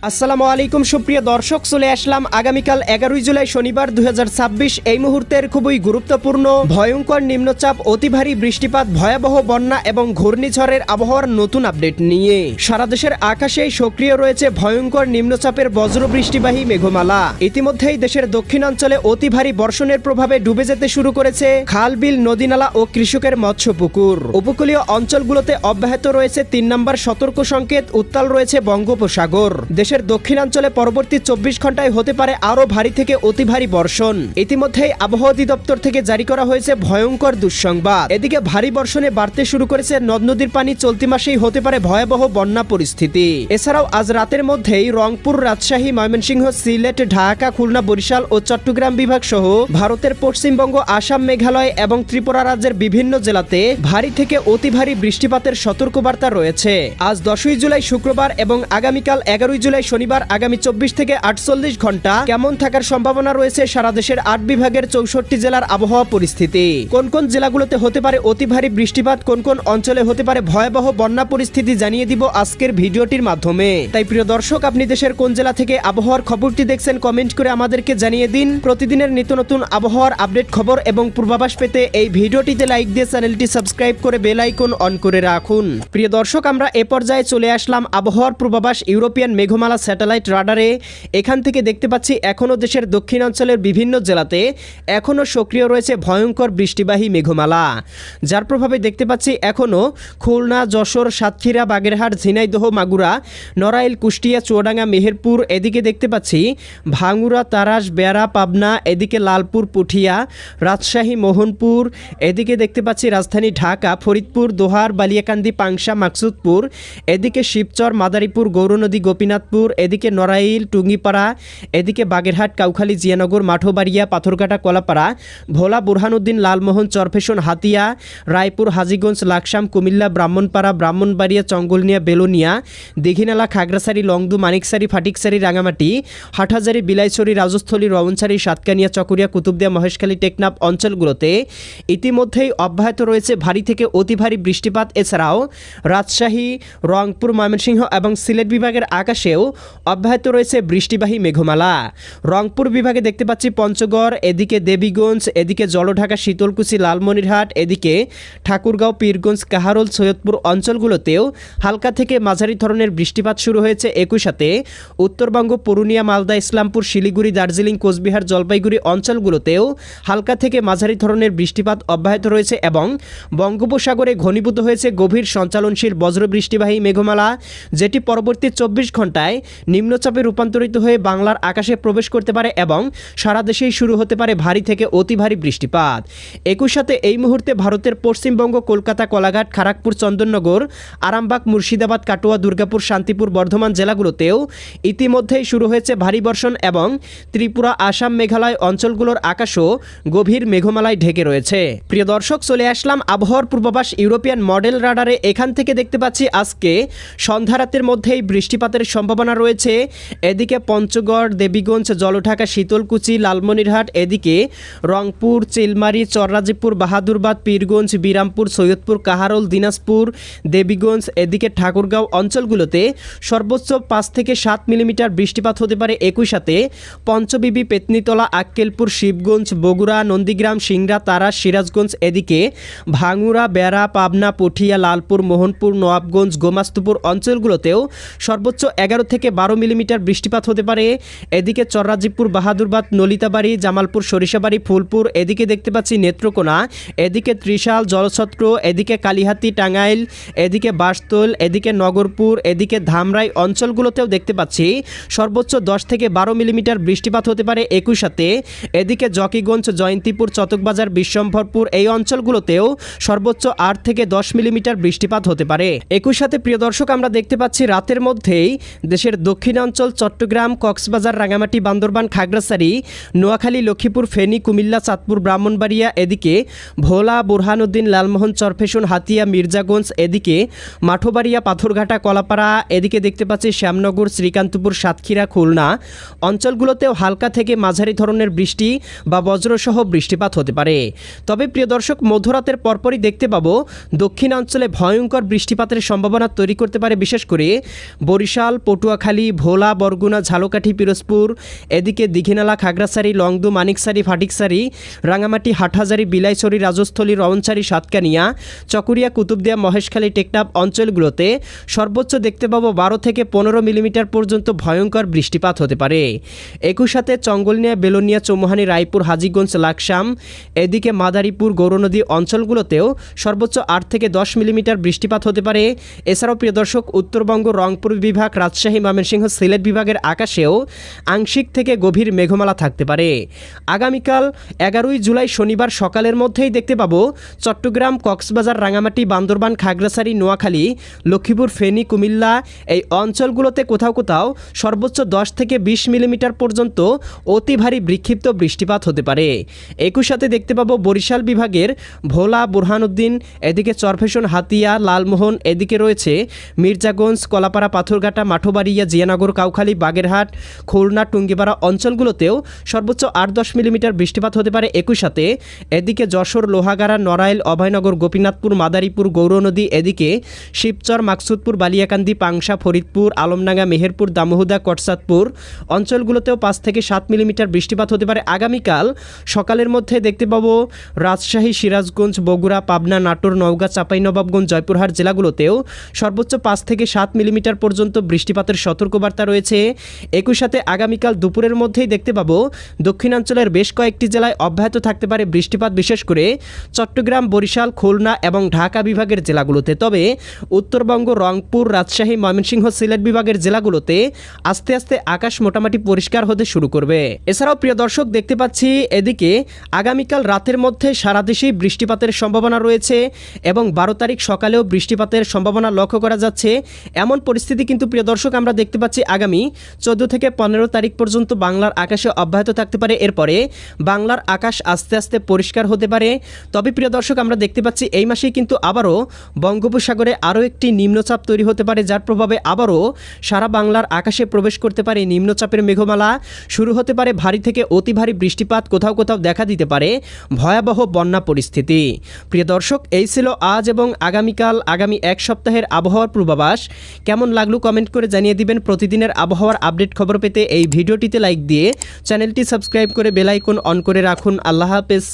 আসসালামু আলাইকুম সুপ্রিয় দর্শক, চলে আসলাম আগামীকাল 11 জুলাই শনিবার 2026 এই মুহূর্তের খুবই গুরুত্বপূর্ণ ভয়ঙ্কর নিম্নচাপ, অতি ভারী বৃষ্টিপাত, ভয়াবহ বন্যা এবং ঘূর্ণিঝড়ের আবহাওয়ার নতুন আপডেট নিয়ে। সারা দেশের আকাশেই সক্রিয় রয়েছে ভয়ঙ্কর নিম্নচাপের বজ্রবৃষ্টিবাহী মেঘমালা। ইতিমধ্যেই দেশের দক্ষিণাঞ্চলে অতি ভারী বর্ষণের প্রভাবে ডুবে যেতে শুরু করেছে খাল, বিল, নদীনালা ও কৃষকের মৎস্য পুকুর। উপকূলীয় অঞ্চলগুলোতে অব্যাহত রয়েছে 3 নম্বর সতর্ক সংকেত, উত্তাল রয়েছে বঙ্গোপসাগর। দেশের দক্ষিণাঞ্চলে পরবর্তী 24 ঘন্টায় হতে পারে আরও ভারী থেকে অতি ভারী বর্ষণ। ইতিমধ্যেই আবহাওয়া অধিদপ্তর থেকে জারি করা হয়েছে ভয়ঙ্কর দুঃসংবাদ। এদিকে ভারী বর্ষণে বাড়তে শুরু করেছে নদ নদীর পানি, চলতি মাসেই হতে পারে ভয়াবহ বন্যা পরিস্থিতি। এছাড়াও আজ রাতের মধ্যেই রংপুর, রাজশাহী, ময়মনসিংহ, সিলেট, ঢাকা, খুলনা, বরিশাল ও চট্টগ্রাম বিভাগ সহ ভারতের পশ্চিমবঙ্গ, আসাম, মেঘালয় এবং ত্রিপুরা রাজ্যের বিভিন্ন জেলাতে ভারী থেকে অতি ভারী বৃষ্টিপাতের সতর্কবার্তা রয়েছে। আজ 10 জুলাই শুক্রবার এবং আগামীকাল 11 জুলাই শনিবার আগামী 24 থেকে 48 ঘন্টা কেমন থাকার সম্ভাবনা রয়েছে সারা দেশের 8 বিভাগের 64 জেলার আবহাওয়া পরিস্থিতি। কোন কোন জেলাগুলোতে হতে পারে অতি ভারী বৃষ্টিপাত, কোন কোন অঞ্চলে হতে পারে ভয়াবহ বন্যা পরিস্থিতি জানিয়ে দিব আজকের ভিডিওটির মাধ্যমে। তাই প্রিয় দর্শক, আপনি দেশের কোন জেলা থেকে আবহাওয়ার খবরটি দেখছেন কমেন্ট করে আমাদেরকে জানিয়ে দিন। প্রতিদিনের নিত্য নতুন আবহাওয়ার আপডেট খবর এবং পূর্বাভাস পেতে এই ভিডিওটিতে লাইক দিয়ে চ্যানেলটি সাবস্ক্রাইব করে বেল আইকন অন করে রাখুন। প্রিয় দর্শক, আমরা এ পর্যায়ে চলে আসলাম আবহাওয়ার পূর্বাভাস ইউরোপিয়ান মেঘমালা স্যাটেলাইট রাডারে। এখান থেকে দেখতে পাচ্ছি এখনও দেশের দক্ষিণাঞ্চলের বিভিন্ন জেলাতে এখনও সক্রিয় রয়েছে ভয়ঙ্কর বৃষ্টিবাহী মেঘমালা, যার প্রভাবে দেখতে পাচ্ছি এখনও খুলনা, যশোর, সাতক্ষীরা, বাগেরহাট, ঝিনাইদহ, মাগুরা, নড়াইল, কুষ্টিয়া, চুয়াডাঙ্গা, মেহেরপুর, এদিকে দেখতে পাচ্ছি ভাঙ্গুড়া, তারাস, বেড়া, পাবনা, এদিকে লালপুর, পুঠিয়া, রাজশাহী, মোহনপুর, এদিকে দেখতে পাচ্ছি রাজধানী ঢাকা, ফরিদপুর, দোহার, বালিয়াকান্দি, পাংশা, মাকসুদপুর, এদিকে শিবচর, মাদারীপুর, গৌরনদী, গোপীনাথপুর, এদিকে নড়াইল, টুঙ্গিপাড়া, এদিকে বাগেরহাট, কাউখালী, জিয়ানগর, মাঠোবাড়িয়া, পাথরঘাটা, কলাপাড়া, ভোলা, বুরহানুদ্দিন, লালমোহন, চরফেশন, হাতিয়া, রায়পুর, হাজীগঞ্জ, লাকসাম, কুমিল্লা, ব্রাহ্মণপাড়া, ব্রাহ্মণবাড়িয়া, চঙ্গলনিয়া, বেলোনিয়া, দীঘিনালা, খাগড়াছড়ি, লংদু, মানিকছড়ি, ফাটিকছড়ি, রাঙামাটি, হাটহাজারি, বিলাইছড়ি, রাজস্থলী, রওনছড়ি, সাতকানিয়া, চকরিয়া, কুতুবদিয়া, মহেশখালী, টেকনাফ অঞ্চলগুলোতে ইতিমধ্যেই অব্যাহত রয়েছে ভারী থেকে অতি ভারী বৃষ্টিপাত। এছাড়াও রাজশাহী, রংপুর, ময়মনসিংহ এবং সিলেট বিভাগের আকাশেও অব্যাহত রয়েছে বৃষ্টিবাহী মেঘমালা। রংপুর বিভাগে দেখতে পাচ্ছি পঞ্চগড়, এদিকে দেবীগঞ্জ, এদিকে জলঢাকা, শীতলকুচি, লালমনিরহাট, এদিকে ঠাকুরগাঁও, পীরগঞ্জ, কাহারোল, সৈয়দপুর অঞ্চলগুলোতেও হালকা থেকে মাঝারি ধরনের বৃষ্টিপাত শুরু হয়েছে। একই সাথে উত্তরবঙ্গ, পুরুলিয়া, মালদা, ইসলামপুর, শিলিগুড়ি, দার্জিলিং, কোচবিহার, জলপাইগুড়ি অঞ্চলগুলোতেও হালকা থেকে মাঝারি ধরনের বৃষ্টিপাত অব্যাহত রয়েছে এবং বঙ্গোপসাগরে ঘনীভূত হয়েছে গভীর সঞ্চালনশীল বজ্রবৃষ্টিবাহী মেঘমালা, যেটি পরবর্তী 24 ঘন্টায় নিম্নচাপে রূপান্তরিত হয়ে বাংলার আকাশে প্রবেশ করতে পারে এবং সারা দেশেই শুরু হতে পারে ভারী থেকে অতি ভারী বৃষ্টিপাত। একই সাথে এই মুহূর্তে ভারতের পশ্চিমবঙ্গ, কলকাতা, কোলাঘাট, খড়গপুর, চন্দননগর, আরামবাগ, মুর্শিদাবাদ, কাটোয়া, দুর্গাপুর, শান্তিপুর, বর্ধমান জেলাগুলোতেও ইতিমধ্যেই শুরু হয়েছে ভারী বর্ষণ এবং ত্রিপুরা, আসাম, মেঘালয় অঞ্চলগুলোর আকাশও গভীর মেঘমালায় ঢেকে রয়েছে। প্রিয় দর্শক, চলে আসলাম আবহাওয়ার পূর্বাভাস ইউরোপিয়ান মডেল রাডারে। এখান থেকে দেখতে পাচ্ছি আজকে সন্ধ্যা রাতের মধ্যেই বৃষ্টিপাতের সম্ভাবনা রয়েছে। এদিকে পঞ্চগড়, দেবীগঞ্জ, জলঢাকা, শীতলকুচি, লালমনিরহাট, এদিকে রংপুর, চিলমারি, চররাজীপুর, বাহাদুরবাদ, পীরগঞ্জ, বিরামপুর, সৈয়দপুর, কাহারোল, দিনাজপুর, দেবীগঞ্জ, এদিকে ঠাকুরগাঁও অঞ্চলগুলোতে সর্বোচ্চ 5 থেকে 7 মিলিমিটার বৃষ্টিপাত হতে পারে। একই সাথে পঞ্চবিবি, পেতনিতলা, আক্কেলপুর, শিবগঞ্জ, বগুড়া, নন্দীগ্রাম, সিংড়া, তারাস, সিরাজগঞ্জ, এদিকে ভাঙ্গুড়া, বেড়া, পাবনা, পুঠিয়া, লালপুর, মোহনপুর, নবাবগঞ্জ, গোমাস্তুপুর অঞ্চলগুলোতেও সর্বোচ্চ 11 থেকে 12 মিলিমিটার বৃষ্টিপাত হতে পারে। এদিকে চররাজীপুর, বাহাদুরবাদ, নলিতাবাড়ি, জামালপুর, সরিষাবাড়ি, ফুলপুর, এদিকে দেখতে পাচ্ছি নেত্রকোনা, এদিকে ত্রিশাল, জলছত্র, এদিকে কালিহাতি, টাঙ্গাইল, এদিকে বাসতল, এদিকে নগরপুর, এদিকে ধামরাই অঞ্চলগুলোতেও দেখতে পাচ্ছি সর্বোচ্চ 10 থেকে 12 মিলিমিটার বৃষ্টিপাত হতে পারে। একই সাথে এদিকে জকিগঞ্জ, জয়ন্তীপুর, চতকবাজার, বিশ্বম্ভরপুর এই অঞ্চলগুলোতেও সর্বোচ্চ 8 থেকে 10 মিলিমিটার বৃষ্টিপাত হতে পারে। একই সাথে প্রিয় দর্শক, আমরা দেখতে পাচ্ছি রাতের মধ্যেই দেশের দক্ষিণাঞ্চল চট্টগ্রাম, কক্সবাজার, রাঙামাটি, বান্দরবান, খাগড়াছড়ি, নোয়াখালী, লক্ষ্মীপুর, ফেনী, কুমিল্লা, চাঁদপুর, ব্রাহ্মণবাড়িয়া, এদিকে ভোলা, বুরহানুদ্দিন, লালমোহন, চরফেশন, হাতিয়া, মির্জাগঞ্জ, এদিকে মাঠোবাড়িয়া, পাথরঘাটা, কলাপাড়া, এদিকে দেখতে পাচ্ছি শ্যামনগর, শ্রীকান্তপুর, সাতক্ষীরা, খুলনা অঞ্চলগুলোতেও হালকা থেকে মাঝারি ধরনের বৃষ্টি বা বজ্রসহ বৃষ্টিপাত হতে পারে। তবে প্রিয় দর্শক, মধ্যরাতের পরপরই দেখতে পাবো দক্ষিণাঞ্চলে ভয়ঙ্কর বৃষ্টিপাতের সম্ভাবনা তৈরি করতে পারে, বিশেষ করে বরিশাল, পটুয়া নোয়াখালী, ভোলা, বরগুনা, ঝালকাঠি, পিরোজপুর, এদিকে দীঘিনালা, খাগড়াছড়ি, লংদু, মানিকছড়ি, ফাটিকছড়ি, রাঙামাটি, হাটহাজারী, বিলাইছড়ি, রাজস্থলী, রওনছড়ি, সাতকানিয়া, চকুরিয়া, কুতুবদিয়া, মহেশখালী, টেকনাফ অঞ্চলগুলোতে সর্বোচ্চ দেখতে পাবো 12 থেকে 15 মিলিমিটার পর্যন্ত ভয়ঙ্কর বৃষ্টিপাত হতে পারে। একই সাথে চঙ্গলনিয়া, বেলোনিয়া, চৌমুহানি, রায়পুর, হাজীগঞ্জ, লাকসাম, এদিকে মাদারীপুর, গৌরনদী অঞ্চলগুলোতেও সর্বোচ্চ 8 থেকে 10 মিলিমিটার বৃষ্টিপাত হতে পারে। এছাড়াও প্রিয় দর্শক, উত্তরবঙ্গ, রংপুর বিভাগ, রাজশাহী, ময়মনসিংহ, সিলেট বিভাগের আকাশেও আংশিক থেকে গভীর মেঘমালা থাকতে পারে। আগামীকাল 11ই জুলাই শনিবার সকালের মধ্যেই দেখতে পাবো চট্টগ্রাম, কক্সবাজার, রাঙামাটি, বান্দরবান, খাগড়াছড়ি, নোয়াখালী, লক্ষ্মীপুর, ফেনী, কুমিল্লা এই অঞ্চলগুলোতে কোথাও কোথাও সর্বোচ্চ 10 থেকে 20 মিলিমিটার পর্যন্ত অতি ভারী বিক্ষিপ্ত বৃষ্টিপাত হতে পারে। একই সাথে দেখতে পাবো বরিশাল বিভাগের ভোলা, বুরহানুদ্দিন, এদিকে চরফেশন, হাতিয়া, লালমোহন, এদিকে রয়েছে মির্জাগঞ্জ, কলাপাড়া, পাথরঘাটা, মাঠবাড়িয়া, জিয়ানগর, কাউখালী, বাগেরহাট, খুলনা, টুঙ্গিপাড়া অঞ্চলগুলোতেও সর্বোচ্চ 8-10 মিলিমিটার বৃষ্টিপাত হতে পারে। একই সাথে এদিকে যশোর, লোহাগাড়া, নড়াইল, অভয়নগর, গোপীনাথপুর, মাদারীপুর, গৌরনদী, এদিকে শিবচর, মাকসুদপুর, বালিয়াকান্দি, পাংশা, ফরিদপুর, আলমডাঙ্গা, মেহেরপুর, দামোহদা, কটসাদপুর অঞ্চলগুলোতেও 5 থেকে 7 মিলিমিটার বৃষ্টিপাত হতে পারে। আগামীকাল সকালের মধ্যে দেখতে পাবো রাজশাহী, সিরাজগঞ্জ, বগুড়া, পাবনা, নাটোর, নওগাঁ, চাঁপাইনবাবগঞ্জ, জয়পুরহাট জেলাগুলোতেও সর্বোচ্চ 5 থেকে 7 মিলিমিটার পর্যন্ত বৃষ্টিপাতের সতর্কবার্তা রয়েছে। একই সাথে আগামীকাল দুপুরের মধ্যেই দেখতে পাবো দক্ষিণাঞ্চলের বেশ কয়েকটি জেলায় অব্যাহত থাকতে পারে বৃষ্টিপাত, বিশেষ করে চট্টগ্রাম, বরিশাল, খুলনা এবং ঢাকা বিভাগের জেলাগুলোতে। তবে উত্তরবঙ্গ, রংপুর, রাজশাহী, ময়মনসিংহ, সিলেট বিভাগের জেলাগুলোতে আস্তে আস্তে আকাশ মোটামুটি পরিষ্কার হতে শুরু করবে। এছাড়াও প্রিয় দর্শক, দেখতে পাচ্ছি এদিকে আগামীকাল রাতের মধ্যে সারা দেশেই বৃষ্টিপাতের সম্ভাবনা রয়েছে এবং 12 তারিখ সকালেও বৃষ্টিপাতের সম্ভাবনা লক্ষ্য করা যাচ্ছে। এমন পরিস্থিতি কিন্তু প্রিয় দর্শক আমরা দেখতে পাচ্ছি আগামী 14 থেকে 15 তারিখ পর্যন্ত বাংলার আকাশে অব্যাহত থাকতে পারে। এরপরে বাংলার আকাশ আস্তে আস্তে পরিষ্কার হতে পারে। তবে প্রিয় দর্শক, আমরা দেখতে পাচ্ছি এই মাসেই কিন্তু আবারও বঙ্গোপসাগরে আরও একটি নিম্নচাপ তৈরি হতে পারে, যার প্রভাবে আবারও সারা বাংলার আকাশে প্রবেশ করতে পারে নিম্নচাপের মেঘমালা। শুরু হতে পারে ভারী থেকে অতি ভারী বৃষ্টিপাত, কোথাও কোথাও দেখা দিতে পারে ভয়াবহ বন্যা পরিস্থিতি। প্রিয় দর্শক, এই ছিল আজ এবং আগামীকাল, আগামী এক সপ্তাহের আবহাওয়ার পূর্বাভাস। কেমন লাগলো কমেন্ট করে জানিয়ে দিবেন। প্রতিদিনের আবহাওয়ার আপডেট খবর পেতে এই ভিডিওটিতে লাইক দিয়ে চ্যানেলটি সাবস্ক্রাইব করে বেল আইকন অন করে রাখুন। আল্লাহ হাফেজ।